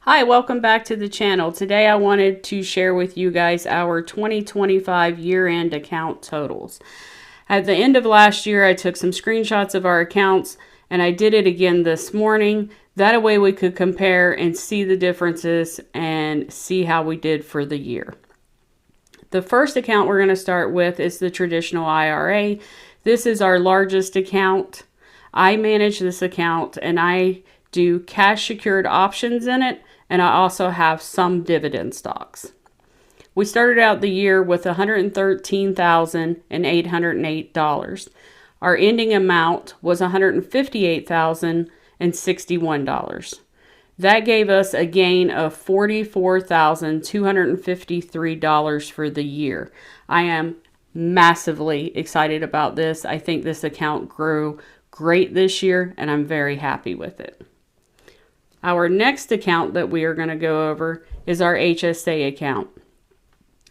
Hi, welcome back to the channel. Today I wanted to share with you guys our 2025 year-end account totals. At the end of last year, I took some screenshots of our accounts and I did it again this morning. That way we could compare and see the differences and see how we did for the year. The first account we're going to start with is the traditional IRA. This is our largest account. I manage this account and I do cash secured options in it, and I also have some dividend stocks. We started out the year with $113,808. Our ending amount was $158,061. That gave us a gain of $44,253 for the year. I am massively excited about this. I think this account grew great this year, and I'm very happy with it. Our next account that we are going to go over is our HSA account.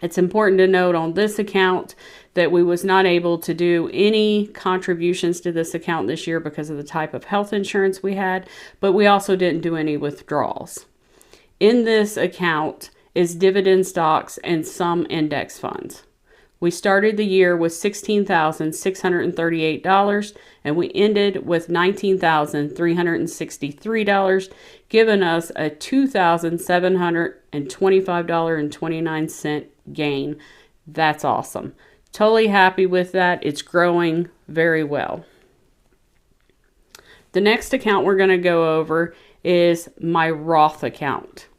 It's important to note on this account that we was not able to do any contributions to this account this year because of the type of health insurance we had, but we also didn't do any withdrawals. In this account is dividend stocks and some index funds. We started the year with $16,638 and we ended with $19,363, giving us a $2,725.29 gain. That's awesome. Totally happy with that. It's growing very well. The next account we're going to go over is my Roth account.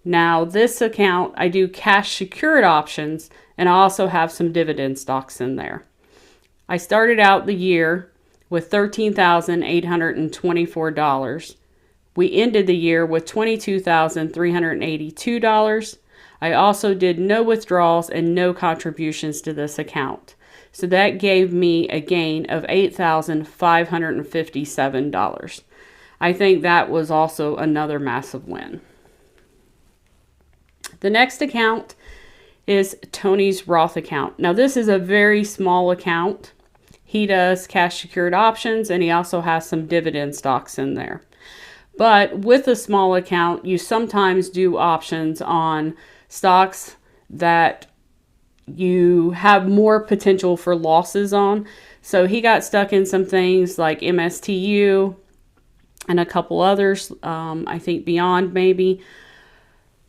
Now, this account, I do cash secured options, and I also have some dividend stocks in there. I started out the year with $13,824. We ended the year with $22,382. I also did no withdrawals and no contributions to this account. So that gave me a gain of $8,557. I think that was also another massive win. The next account is Tony's Roth account. Now, this is a very small account. He does cash secured options and he also has some dividend stocks in there. But with a small account, you sometimes do options on stocks that you have more potential for losses on. So he got stuck in some things like MSTU and a couple others, I think Beyond maybe.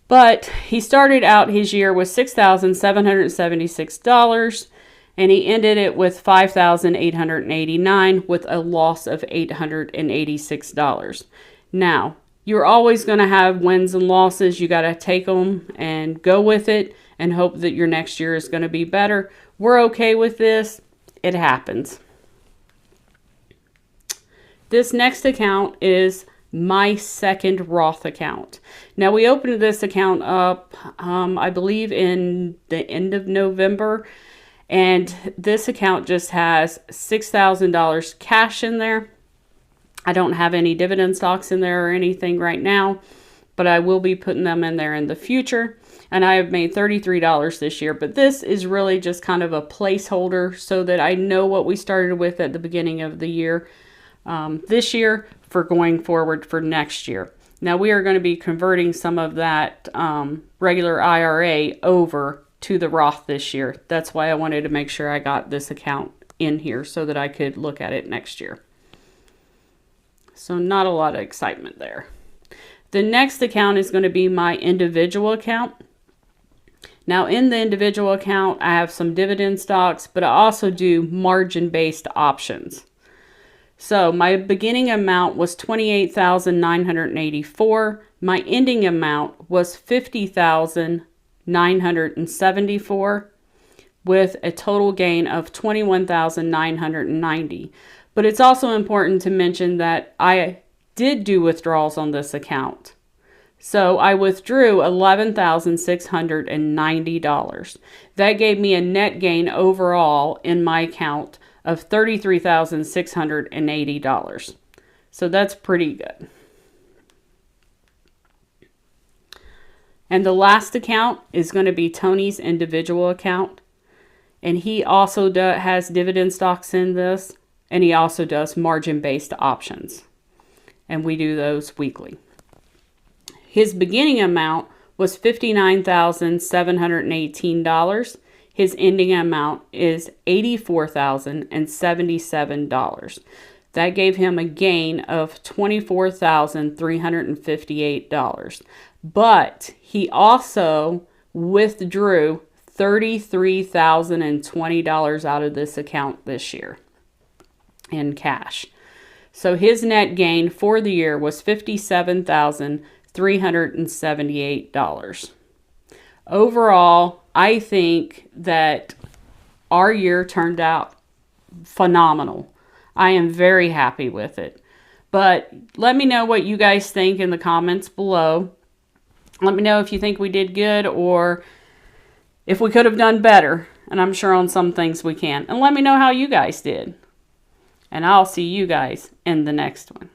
But he started out his year with $6,776 and he ended it with $5,889 with a loss of $886. Now, you're always going to have wins and losses. You got to take them and go with it and hope that your next year is going to be better. We're okay with this. It happens. This next account is my second Roth account. Now, we opened this account up, I believe in the end of November, and this account just has $6,000 cash in there. I don't have any dividend stocks in there or anything right now, but I will be putting them in there in the future. And I have made $33 this year, but this is really just kind of a placeholder so that I know what we started with at the beginning of the year this year for going forward for next year. Now, we are going to be converting some of that regular IRA over to the Roth this year. That's why I wanted to make sure I got this account in here so that I could look at it next year. So not a lot of excitement there. The next account is going to be my individual account. Now, in the individual account, I have some dividend stocks, but I also do margin-based options. So my beginning amount was $28,984. My ending amount was $50,974 with a total gain of $21,990. But it's also important to mention that I did do withdrawals on this account. So I withdrew $11,690. That gave me a net gain overall in my account of $33,680. So that's pretty good. And the last account is going to be Tony's individual account. And he also has dividend stocks in this. And he also does margin-based options. And we do those weekly. His beginning amount was $59,718. His ending amount is $84,077. That gave him a gain of $24,358. But he also withdrew $33,020 out of this account this year in cash. So his net gain for the year was $57,378. Overall, I think that our year turned out phenomenal. I am very happy with it. But let me know what you guys think in the comments below. Let me know if you think we did good or if we could have done better. And I'm sure on some things we can. And let me know how you guys did. And I'll see you guys in the next one.